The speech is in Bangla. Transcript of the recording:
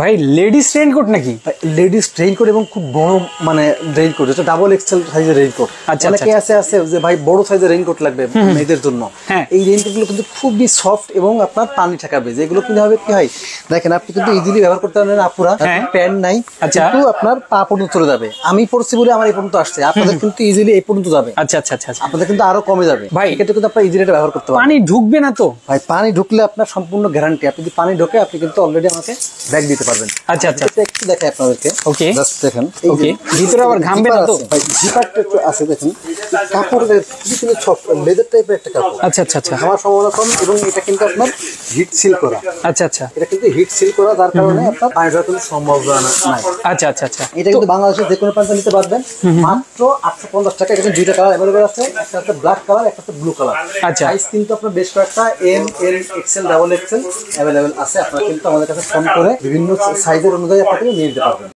ভাই লেডিস রেইনকোট নাকি? লেডিস রেইনকোট এবং খুব বড় মানে রেইনকোট, এটা ডাবল এক্সেল সাইজের রেইনকোট। অনেকে আছে যে ভাই বড় সাইজের রেইনকোট লাগবে মেয়েদের জন্য, এই রেইনকোট গুলো কিন্তু খুবই সফট এবং আপনার পানি ঠেকাবে। যেগুলো কিনে হবে কি হয় দেখেন, আপনি কিন্তু ইজিলি ব্যবহার করতে পারবেন। আপুরা প্যান্ট নাই কিন্তু আপনার পা পর্যন্ত চলে যাবে। আমি পড়ছি বলে আমার এই পর্যন্ত আসছে, আপনাদের কিন্তু ইজিলি এই পর্যন্ত যাবে। আচ্ছা আচ্ছা আচ্ছা, আপনাদের কিন্তু আরো কমে যাবে ভাই। এটা কিন্তু আপনার ইজিলি ব্যবহার করতে পারবেন। পানি ঢুকবে না তো ভাই? পানি ঢুকলে আপনার সম্পূর্ণ গ্যারান্টি। আপনি যদি পানি ঢোকে আপনি কিন্তু অলরেডি আমাকে ব্যাগ দিতে পারবেন। আচ্ছা আচ্ছা, একটু দেখাই আপনাদেরকে। ওকে, জাস্ট দেখেন ওকে, ভিতরে আবার ঘামবে না তো? ভাই জিপারটা একটু আছে দেখেন, কাপড়ের খুবই সফট লেদার টাইপের একটা কাপড়। আচ্ছা আচ্ছা আচ্ছা, আমার সম্ভাবনা কম এবং এটা কিন্তু আপনার হিট সিল করা। আচ্ছা আচ্ছা, এটা কিন্তু হিট সিল করা, যার কারণে আপনার পানি ঢোকার কোনো সম্ভাবনা নাই। আচ্ছা আচ্ছা আচ্ছা, এটা কিন্তু বাংলাদেশের যে কোনো প্রান্তে নিতে পারবেন মাত্র 850 টাকা। এটা দুইটা কালার अवेलेबल আছে, একটা হচ্ছে ব্ল্যাক কালার, একটা হচ্ছে ব্লু কালার। আচ্ছা, সাইজ কিন্তু আপনার বেশ কয়েকটা এম, এল, এক্সেল, ডাবল এক্সেল अवेलेबल আছে। আপনারা কিন্তু আমাদের কাছে ফোন করে বিভিন্ন সাইজের অনুযায়ী আপনারা নিয়ে নিতে পারবেন।